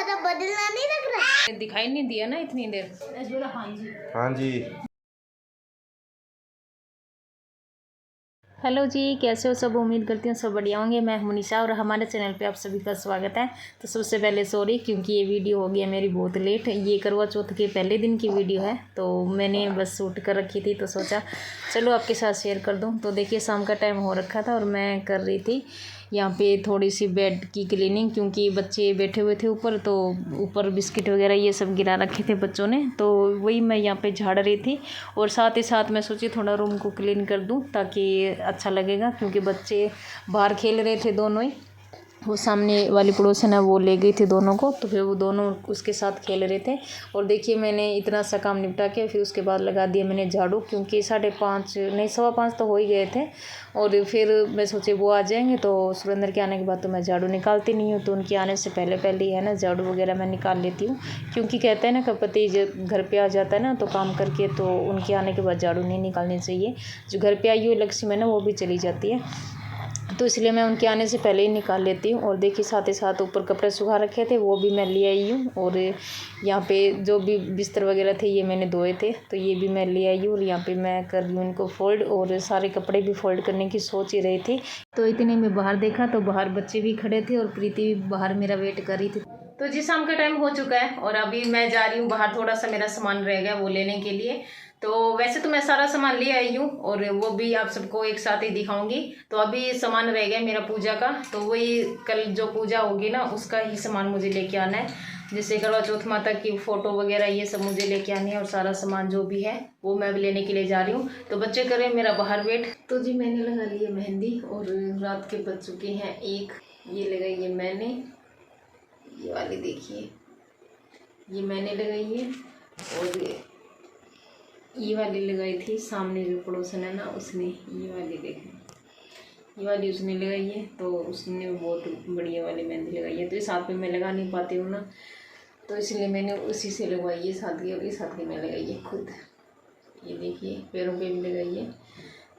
हमारा बदलना नहीं लग रहा। दिखाई नहीं दिया ना इतनी देर। हाँ जी हाँ जी। हेलो जी, कैसे हो सब? उम्मीद करती हूँ सब बढ़िया होंगे। मैं हूं निशा और हमारे चैनल पे आप सभी का स्वागत है। तो सबसे पहले सॉरी, क्योंकि ये वीडियो हो गया मेरी बहुत लेट। ये करवा चौथ के पहले दिन की वीडियो है, तो मैंने बस शूट कर रखी थी, तो सोचा चलो आपके साथ शेयर कर दूँ। तो देखिए शाम का टाइम हो रखा था और मैं कर रही थी यहाँ पे थोड़ी सी बेड की क्लीनिंग, क्योंकि बच्चे बैठे हुए थे ऊपर, तो ऊपर बिस्किट वगैरह ये सब गिरा रखे थे बच्चों ने, तो वही मैं यहाँ पे झाड़ रही थी। और साथ ही साथ मैं सोची थोड़ा रूम को क्लीन कर दूँ ताकि अच्छा लगेगा, क्योंकि बच्चे बाहर खेल रहे थे दोनों ही। वो सामने वाली पड़ोसन है वो ले गई थी दोनों को, तो फिर वो दोनों उसके साथ खेल रहे थे। और देखिए मैंने इतना सा काम निपटा के फिर उसके बाद लगा दिया मैंने झाड़ू, क्योंकि 5:30 नहीं 5:15 तो हो ही गए थे। और फिर मैं सोचे वो आ जाएंगे तो सुरेंद्र के आने के बाद तो मैं झाड़ू निकालती नहीं हूँ, तो उनके आने से पहले पहले ही है ना झाड़ू वगैरह मैं निकाल लेती हूँ। क्योंकि कहते हैं ना कि पति जब घर पे आ जाता है ना तो काम करके, तो उनके आने के बाद झाड़ू नहीं निकालनी चाहिए। जो घर पे आई हुई लक्ष्मी है ना वो भी चली जाती है, तो इसलिए मैं उनके आने से पहले ही निकाल लेती हूँ। और देखिए साथ ही साथ ऊपर कपड़े सुखा रखे थे वो भी मैं ले आई हूँ। और यहाँ पे जो भी बिस्तर वगैरह थे ये मैंने धोए थे, तो ये भी मैं ले आई हूँ। और यहाँ पे मैं कर रही हूँ इनको फोल्ड, और सारे कपड़े भी फोल्ड करने की सोच ही रही थी। तो इतने में बाहर देखा तो बाहर बच्चे भी खड़े थे और प्रीति भी बाहर मेरा वेट कर रही थी। तो जी शाम का टाइम हो चुका है और अभी मैं जा रही हूँ बाहर, थोड़ा सा मेरा सामान रह गया वो लेने के लिए। तो वैसे तो मैं सारा सामान ले आई हूँ और वो भी आप सबको एक साथ ही दिखाऊंगी। तो अभी सामान रह गया मेरा पूजा का, तो वही कल जो पूजा होगी ना उसका ही सामान मुझे लेके आना है। जैसे करवा चौथ माता की फ़ोटो वगैरह ये सब मुझे लेके आनी है, और सारा सामान जो भी है वो मैं लेने के लिए जा रही हूँ। तो बच्चे करें मेरा बाहर वेट। तो जी मैंने लगा ली है मेहंदी और रात के बज चुके हैं 1। ये लगाई है मैंने, ये वाली देखिए ये मैंने लगाई है, और ये वाली लगाई थी सामने जो पड़ोसन है ना उसने, ये वाली देखें ये वाली उसने लगाई है। तो उसने बहुत बढ़िया वाली मेहंदी लगाई है, तो इस हाथ पे मैं लगा नहीं पाती हूँ ना, तो इसलिए मैंने उसी से लगवाई है इस हाथ की, और इस हाथ की मैं लगाई है खुद। ये देखिए पैरों पे भी लगाई है।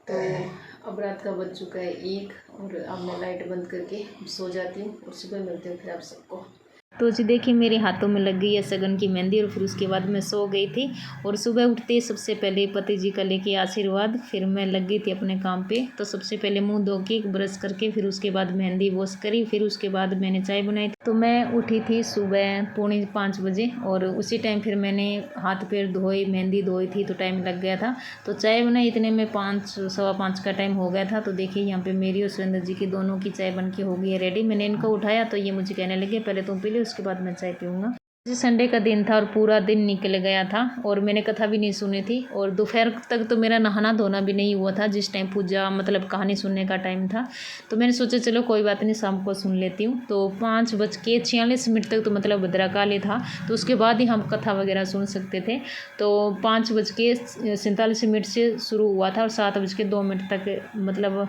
तो अब रात का बज चुका है 1 और अब मैं लाइट बंद करके सो जाती हूँ और सुबह मिलती हूँ फिर आप सबको। तो जी देखिए मेरे हाथों में लग गई है सगन की मेहंदी, और फिर उसके बाद मैं सो गई थी। और सुबह उठते सबसे पहले पति जी का लेके आशीर्वाद, फिर मैं लग गई थी अपने काम पे। तो सबसे पहले मुंह धो के ब्रश करके फिर उसके बाद मेहंदी वॉश करी, फिर उसके बाद मैंने चाय बनाई। तो मैं उठी थी सुबह 4:45 बजे, और उसी टाइम फिर मैंने हाथ पैर धोए मेहंदी धोई थी, तो टाइम लग गया था। तो चाय बनाई, इतने में 5 सवा 5 का टाइम हो गया था। तो देखिए यहाँ पे मेरी और सुरेंद्र जी की दोनों की चाय बन के हो गई है रेडी। मैंने इनको उठाया तो ये मुझे कहने लगे पहले तुम पी लो उसके बाद मैं चाय पीऊँगा। जी संडे का दिन था और पूरा दिन निकल गया था, और मैंने कथा भी नहीं सुनी थी, और दोपहर तक तो मेरा नहाना धोना भी नहीं हुआ था जिस टाइम पूजा मतलब कहानी सुनने का टाइम था। तो मैंने सोचा चलो कोई बात नहीं शाम को सुन लेती हूँ। तो 5:46 तक तो मतलब भद्रकाली था, तो उसके बाद ही हम कथा वगैरह सुन सकते थे। तो 5:47 से शुरू हुआ था और 7:02 तक मतलब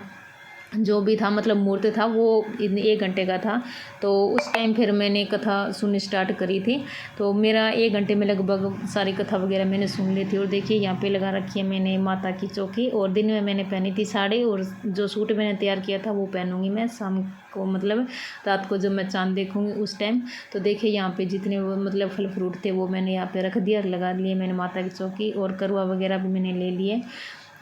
जो भी था मतलब मुहूर्त था वो 1 घंटे का था। तो उस टाइम फिर मैंने कथा सुननी स्टार्ट करी थी। तो मेरा 1 घंटे में लगभग सारी कथा वगैरह मैंने सुन ली थी। और देखिए यहाँ पे लगा रखी है मैंने माता की चौकी, और दिन में मैंने पहनी थी साड़ी, और जो सूट मैंने तैयार किया था वो पहनूंगी मैं शाम को, मतलब रात को जब मैं चाँद देखूंगी उस टाइम। तो देखिए यहाँ पे जितने मतलब फल फ्रूट थे वो मैंने यहाँ पे रख दिया, लगा लिए मैंने माता की चौकी। और करवा वगैरह भी मैंने ले लिए,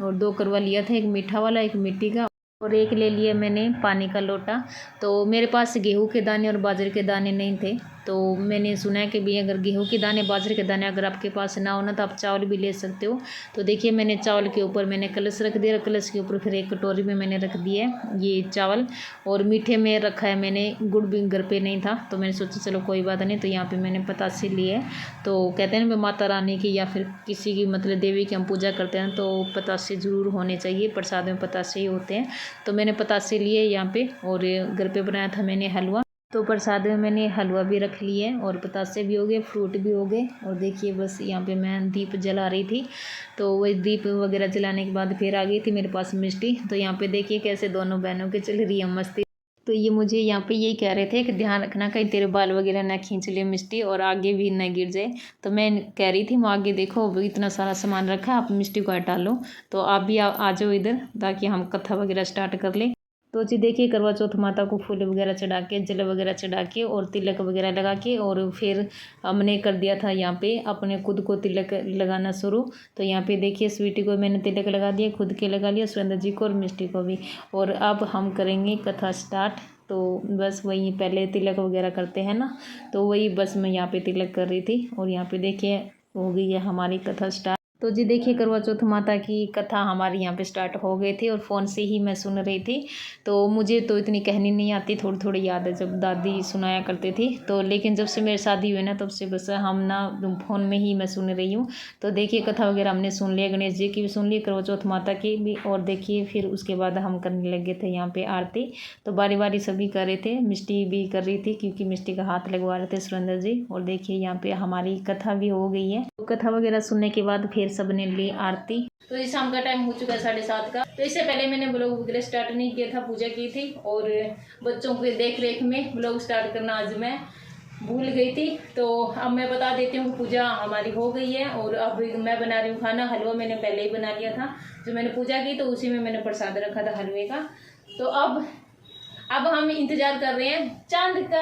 और 2 करवा लिया था, एक मीठा वाला एक मिट्टी का, और एक ले लिया मैंने पानी का लोटा। तो मेरे पास गेहूं के दाने और बाजरे के दाने नहीं थे, तो मैंने सुना है कि भी अगर गेहूं के दाने बाजरे के दाने अगर आपके पास ना हो ना तो आप चावल भी ले सकते हो। तो देखिए मैंने चावल के ऊपर मैंने कलश रख दिया, कलश के ऊपर फिर एक कटोरी में मैंने रख दिया ये चावल। और मीठे में रखा है मैंने गुड़, भी घर पे नहीं था तो मैंने सोचा चलो कोई बात नहीं। तो यहाँ पे मैंने पतासे लिए, तो कहते हैं ना माता रानी की या फिर किसी की मतलब देवी की हम पूजा करते हैं तो पतासे ज़रूर होने चाहिए, प्रसाद में पतासे ही होते हैं। तो मैंने पतासे लिए यहाँ पे, और घर पे बनाया था मैंने हलवा। तो प्रसाद में मैंने हलवा भी रख लिए और पतासे भी हो गए, फ्रूट भी हो गए। और देखिए बस यहाँ पे मैं दीप जला रही थी। तो वही दीप वगैरह जलाने के बाद फिर आ गई थी मेरे पास मिष्टी। तो यहाँ पे देखिए कैसे दोनों बहनों के चल रही है मस्ती। तो ये मुझे यहाँ पे यही कह रहे थे कि ध्यान रखना कहीं तेरे बाल वगैरह ना खींच ले मिष्टी, और आगे भी ना गिर जाए। तो मैं कह रही थी वहाँ आगे देखो इतना सारा सामान रखा, आप मिष्टी को हटा लो। तो आप भी आ जाओ इधर ताकि हम कथा वगैरह स्टार्ट कर लें। तो जी देखिए करवा चौथ माता को फूल वगैरह चढ़ा के जल वगैरह चढ़ा के और तिलक वगैरह लगा के और फिर हमने कर दिया था यहाँ पे अपने खुद को तिलक लगाना शुरू। तो यहाँ पे देखिए स्वीटी को मैंने तिलक लगा दिया, खुद के लगा लिया, सुरेंद्र जी को और मिष्टी को भी। और अब हम करेंगे कथा स्टार्ट। तो बस वही पहले तिलक वगैरह करते हैं ना, तो वही बस मैं यहाँ पे तिलक कर रही थी। और यहाँ पे देखिए हो गई है हमारी कथा स्टार्ट। तो जी देखिए करवा चौथ माता की कथा हमारी यहाँ पे स्टार्ट हो गई थी और फ़ोन से ही मैं सुन रही थी। तो मुझे तो इतनी कहनी नहीं आती, थोड़ी थोड़ी याद है जब दादी सुनाया करती थी। तो लेकिन जब से मेरी शादी हुई ना तब से बस हम ना फ़ोन में ही मैं सुन रही हूँ। तो देखिए कथा वगैरह हमने सुन लिया, गणेश जी की भी सुन ली, करवा चौथ माता की भी। और देखिए फिर उसके बाद हम करने लगे थे यहाँ पे आरती। तो बारी बारी सभी कर रहे थे, मिष्टी भी कर रही थी क्योंकि मिष्टी का हाथ लगवा रहे थे सुरेंद्र जी। और देखिए यहाँ पे हमारी कथा भी हो गई है। तो कथा वगैरह सुनने के बाद फिर सबने ली आरती। तो इस शाम का टाइम हो चुका है 7:30 का। तो इससे पहले मैंने ब्लॉग वगैरह स्टार्ट नहीं किया था, पूजा की थी और बच्चों के देख रेख में ब्लॉग स्टार्ट करना आज मैं भूल गई थी। तो अब मैं बता देती हूँ, पूजा हमारी हो गई है और अब मैं बना रही हूँ खाना। हलवा मैंने पहले ही बना लिया था, जो मैंने पूजा की तो उसी में मैंने प्रसाद रखा था हलवे का। तो अब हम इंतजार कर रहे हैं चांद का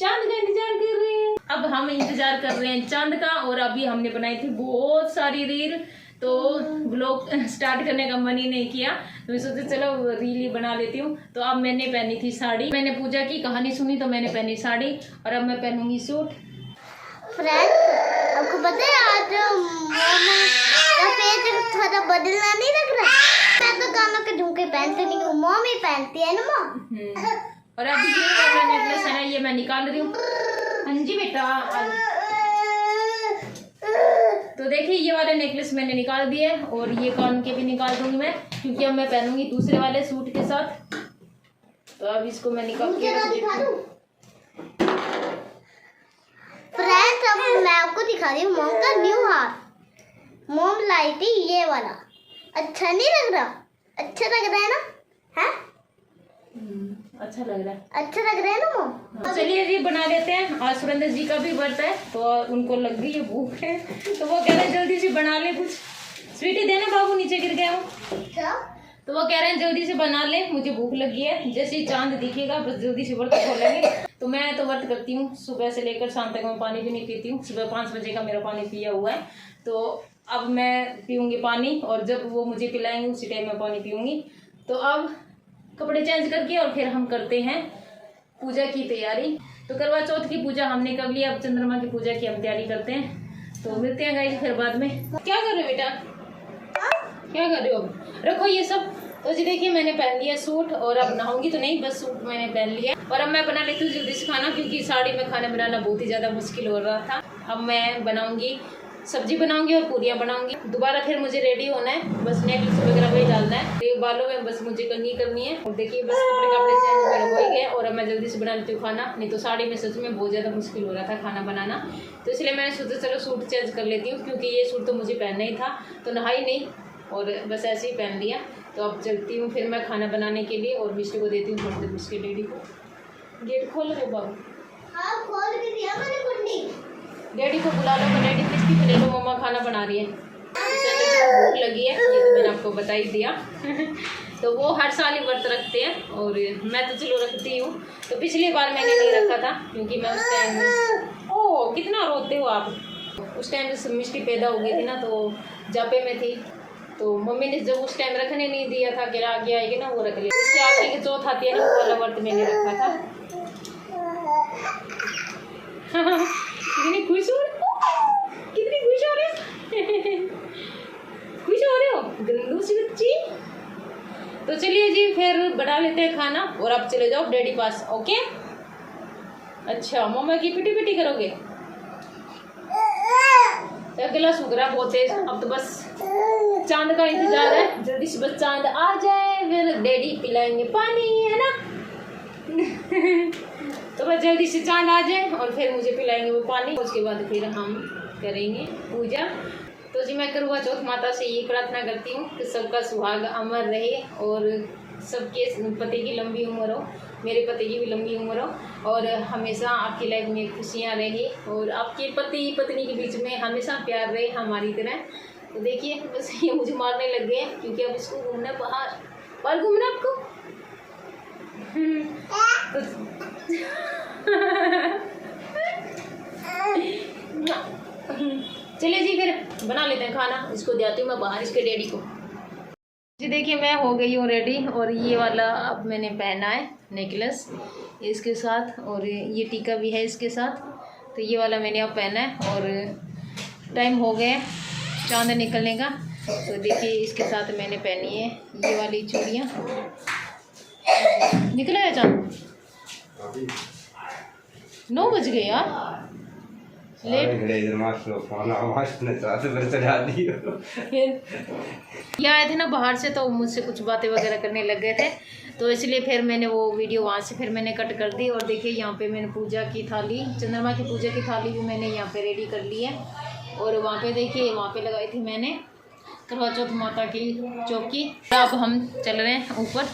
इंतजार कर रहे हैं। अब हम इंतजार कर रहे हैं चांद का। और अभी हमने बनाई थी बहुत सारी रील, तो ब्लॉग स्टार्ट करने का मन ही नहीं किया। तो मैं सोचा चलो रील ही बना लेती हूँ। तो अब मैंने पहनी थी साड़ी, मैंने पूजा की कहानी सुनी तो मैंने पहनी साड़ी और अब मैं पहनूंगी सूट। फ्रेंड्स, आपको पता है आज सफेद थोड़ा बदलना नहीं लग रहा। मैं तो कानों के झुमके पहनती नहीं हूँ, मॉम ही पहनती है ना मॉम। और अभी ये वाला नेकलेस है ना, ये मैं निकाल रही हूँ। हाँ जी बेटा। तो देखिए ये वाले नेकलेस मैंने निकाल दिए और ये कान के भी निकाल दूंगी मैं, क्योंकि अब मैं पहनूंगी दूसरे वाले सूट के साथ। तो अब इसको मैं निकाल के फ्रेंड्स, अब मैं आपको दिखा रही हूँ मॉम का न्यू हार। मॉम लाई थी ये वाला। अच्छा नहीं लग रहा? अच्छा लग रहा है ना? है अच्छा लग रहा है, अच्छा लग रहा है ना मॉम? चलिए जी बना लेते हैं। आज सुरेंद्र जी का भी व्रत है तो उनको लग गई है भूख है, तो वो कह रहे हैं जल्दी से बना ले कुछ। स्वीटी देना बाबू, नीचे गिर गया वो। तो वो कह रहे हैं जल्दी से बना ले, मुझे भूख लगी है, जैसे ही चांद दिखेगा बस जल्दी से व्रत खोलेंगे। तो मैं तो व्रत करती हूँ सुबह से लेकर शाम तक, मैं पानी भी नहीं पीती हूँ। सुबह 5 बजे का मेरा पानी पिया हुआ है। तो अब मैं पीऊँगी पानी और जब वो मुझे पिलाएंगे उसी टाइम मैं पानी पीऊँगी। तो अब कपड़े चेंज करके और फिर हम करते हैं पूजा की तैयारी। तो करवा चौथ की पूजा हमने कर लिया, अब चंद्रमा की पूजा की हम तैयारी करते हैं। तो मिलते हैं गाइस फिर बाद में। क्या कर रहे हो बेटा, क्या कर रहे हो? रखो ये सब। तो जी देखिए मैंने पहन लिया सूट और अब नहाऊंगी तो नहीं, बस सूट मैंने पहन लिया। और अब मैं बना लेती हूँ जल्दी से खाना, क्योंकि साड़ी में खाना बनाना बहुत ही ज़्यादा मुश्किल हो रहा था। अब मैं बनाऊंगी, सब्जी बनाऊंगी और पूरियाँ बनाऊंगी। दोबारा फिर मुझे रेडी होना है, बस नेकलेस वगैरह वही डालना है। तो बालों में बस मुझे कंघी करनी है। और देखिए बस कपड़े चेंज वगैरह हो गए और अब मैं जल्दी से बना लेती हूँ खाना। नहीं तो साड़ी में सच में बहुत ज़्यादा मुश्किल हो रहा था खाना बनाना। तो इसलिए मैंने सोचा चलो सूट चेंज कर लेती हूँ, क्योंकि ये सूट तो मुझे पहनना ही था। तो नहाई नहीं और बस ऐसे ही पहन लिया। तो अब चलती हूँ फिर मैं खाना बनाने के लिए और मिष्टी को देती हूँ थोड़ी देर उसके डैडी को। गेट खोल लो बाबू। हाँ खोल भी दिया मैंने कुंडी। डैडी को बुला लो, डैडी मिष्टी को ले लो, मम्मा खाना बना रही है। भूख लगी है, ये तो मैंने आपको बता ही दिया। तो वो हर साल ही व्रत रखते हैं और मैं तो चलो रखती हूँ। तो पिछली बार मैंने नहीं रखा था क्योंकि मैं उस टाइम ओह कितना रोते हो आप। उस टाइम जब मिष्टी पैदा हो गई थी ना तो जापे में थी, तो मम्मी ने जब उस टाइम रखने नहीं दिया था कि आगे आएगी ना वो रख लिया। इससे आगे की चौथ आती है ना वो वाला व्रत मैंने रखा था। कितनी खुश हो रहे हो, कितनी खुश हो रहे हो, खुश हो रहे हो गंदू सी बच्ची। तो चलिए जी फिर बना लेते हैं खाना और आप चले जाओ डैडी पास। ओके अच्छा मम्मा की पिटी पिटी करोगे? गला सूख रहा बहुत तेज। अब तो बस चांद का इंतजार है, जल्दी से बस चांद आ जाए फिर डैडी पिलाएंगे पानी, है ना। तो बस जल्दी से चांद आ जाए और फिर मुझे पिलाएंगे वो पानी। उसके बाद फिर हम करेंगे पूजा। तो जी मैं करवा चौथ माता से ये प्रार्थना करती हूँ कि सबका सुहाग अमर रहे और सबके पति की लंबी उम्र हो, मेरे पति की भी लंबी उम्र हो और हमेशा आपकी लाइफ में खुशियाँ रहे और आपके पति पत्नी के बीच में हमेशा प्यार रहे हमारी तरह। तो देखिए बस ये मुझे मारने लग गए क्योंकि अब इसको घूमना बाहर घूमना आपको चलिए जी फिर बना लेते हैं खाना। इसको जाती हूँ मैं बाहर इसके डैडी को। जी देखिए मैं हो गई हूँ रेडी और ये वाला अब मैंने पहना है नेकलेस इसके साथ और ये टीका भी है इसके साथ। तो ये वाला मैंने अब पहना है और टाइम हो गया चांद निकलने का। तो देखिए इसके साथ मैंने पहनी है ये वाली चूड़ियाँ। निकला है चांद? 9 बज गए यार, लेट ये आए थे ना बाहर से, तो मुझसे कुछ बातें वगैरह करने लग गए थे, तो इसलिए फिर मैंने वो वीडियो वहाँ से फिर मैंने कट कर दी। और देखिए यहाँ पे मैंने पूजा की थाली, चंद्रमा की पूजा की थाली भी मैंने यहाँ पे रेडी कर ली है। और वहाँ पे देखिए वहाँ पे लगाई थी मैंने करवा चौथ माता की चौकी। अब हम चल रहे हैं ऊपर,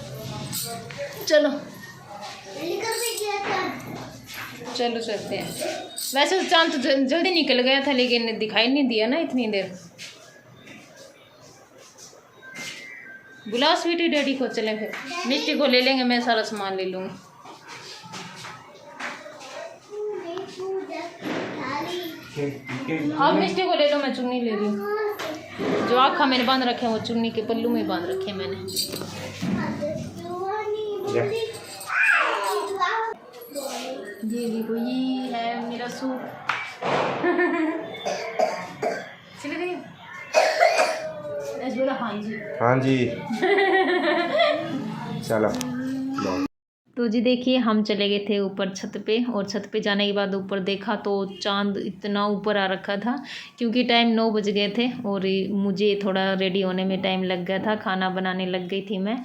चलो चलो चलते हैं। वैसे तो चांद तो जल्दी निकल गया था लेकिन दिखाई नहीं दिया ना इतनी देर। बुलाओ स्वीटी डैडी को, चलें फिर। मिट्टी को ले लेंगे, मैं सारा सामान ले लूँगी। आप मिट्टी को ले लो, मैं चुन्नी ले रही हूँ। जो आँखा मैंने बांध रखे हैं वो चुन्नी के पल्लू में बांध रखे हैं मैंने। ये देखो ये है मेरा सूट। चले गए बोला हाँ जी हाँ जी चलो। तो जी देखिए हम चले गए थे ऊपर छत पे, और छत पे जाने के बाद ऊपर देखा तो चांद इतना ऊपर आ रखा था क्योंकि टाइम 9 बज गए थे और मुझे थोड़ा रेडी होने में टाइम लग गया था, खाना बनाने लग गई थी मैं।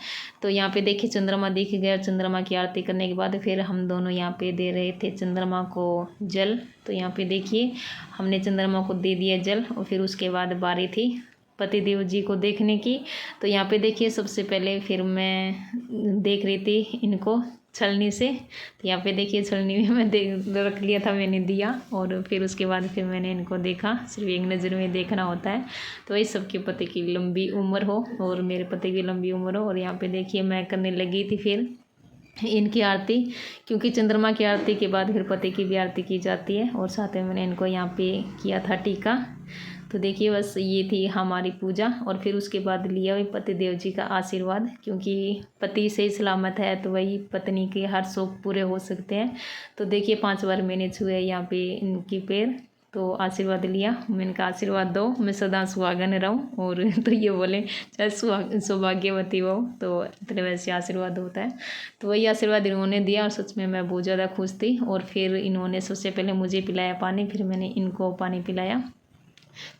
तो यहाँ पे देखिए चंद्रमा दिख गया। चंद्रमा की आरती करने के बाद फिर हम दोनों यहाँ पे दे रहे थे चंद्रमा को जल। तो यहाँ पे देखिए हमने चंद्रमा को दे दिया जल और फिर उसके बाद बारी थी पतिदेव जी को देखने की। तो यहाँ पे देखिए सबसे पहले फिर मैं देख रही थी इनको छलनी से। तो यहाँ पे देखिए छलनी में मैं रख लिया था मैंने दिया, और फिर उसके बाद फिर मैंने इनको देखा। सिर्फ एक नज़र में देखना होता है। तो वही सबके पति की लंबी उम्र हो और मेरे पति की लंबी उम्र हो। और यहाँ पे देखिए मैं करने लगी थी फिर इनकी आरती, क्योंकि चंद्रमा की आरती के बाद फिर पति की भी आरती की जाती है। और साथ में मैंने इनको यहाँ पे किया था टीका। तो देखिए बस ये थी हमारी पूजा। और फिर उसके बाद लिया वही पतिदेव जी का आशीर्वाद, क्योंकि पति सही सलामत है तो वही पत्नी के हर शौक पूरे हो सकते हैं। तो देखिए 5 बार मैंने छुए यहाँ पे इनकी पैर, तो आशीर्वाद लिया। मैंने इनका आशीर्वाद दो, मैं सदा सुहागन रहूं। और तो ये बोले चाहे सौभाग्यवती हो, तो इतने वैसे आशीर्वाद होता है। तो वही आशीर्वाद इन्होंने दिया और सच में मैं बहुत ज़्यादा खुश थी। और फिर इन्होंने सबसे पहले मुझे पिलाया पानी, फिर मैंने इनको पानी पिलाया।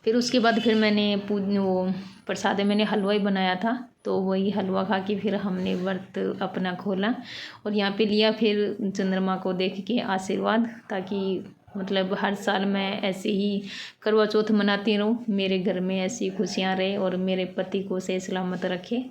फिर उसके बाद फिर मैंने वो प्रसाद मैंने हलवा ही बनाया था, तो वही हलवा खा के फिर हमने व्रत अपना खोला। और यहाँ पे लिया फिर चंद्रमा को देख के आशीर्वाद, ताकि मतलब हर साल मैं ऐसे ही करवा चौथ मनाती रहूँ, मेरे घर में ऐसी खुशियाँ रहे और मेरे पति को सही सलामत रखे।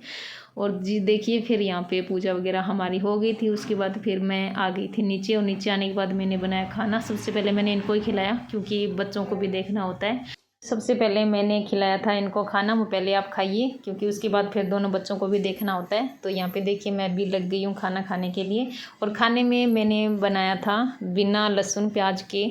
और जी देखिए फिर यहाँ पे पूजा वगैरह हमारी हो गई थी। उसके बाद फिर मैं आ गई थी नीचे, और नीचे आने के बाद मैंने बनाया खाना। सबसे पहले मैंने इनको ही खिलाया, क्योंकि बच्चों को भी देखना होता है। सबसे पहले मैंने खिलाया था इनको खाना, वो पहले आप खाइए, क्योंकि उसके बाद फिर दोनों बच्चों को भी देखना होता है। तो यहाँ पे देखिए मैं भी लग गई हूँ खाना खाने के लिए। और खाने में मैंने बनाया था बिना लहसुन प्याज के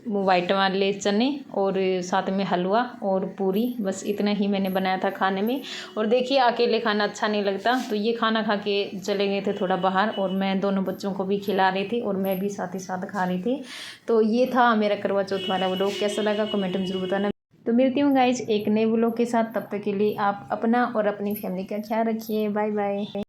वाइट वाले चने, और साथ में हलवा और पूरी, बस इतना ही मैंने बनाया था खाने में। और देखिए अकेले खाना अच्छा नहीं लगता, तो ये खाना खा के चले गए थे थोड़ा बाहर, और मैं दोनों बच्चों को भी खिला रही थी और मैं भी साथ ही साथ खा रही थी। तो ये था मेरा करवा चौथ वाला व्लॉग। कैसा लगा कमेंट में ज़रूर बताना। तो मिलती हूँ गाइज एक नए व्लॉग के साथ, तब तक के लिए आप अपना और अपनी फैमिली का ख्याल रखिए। Bye bye.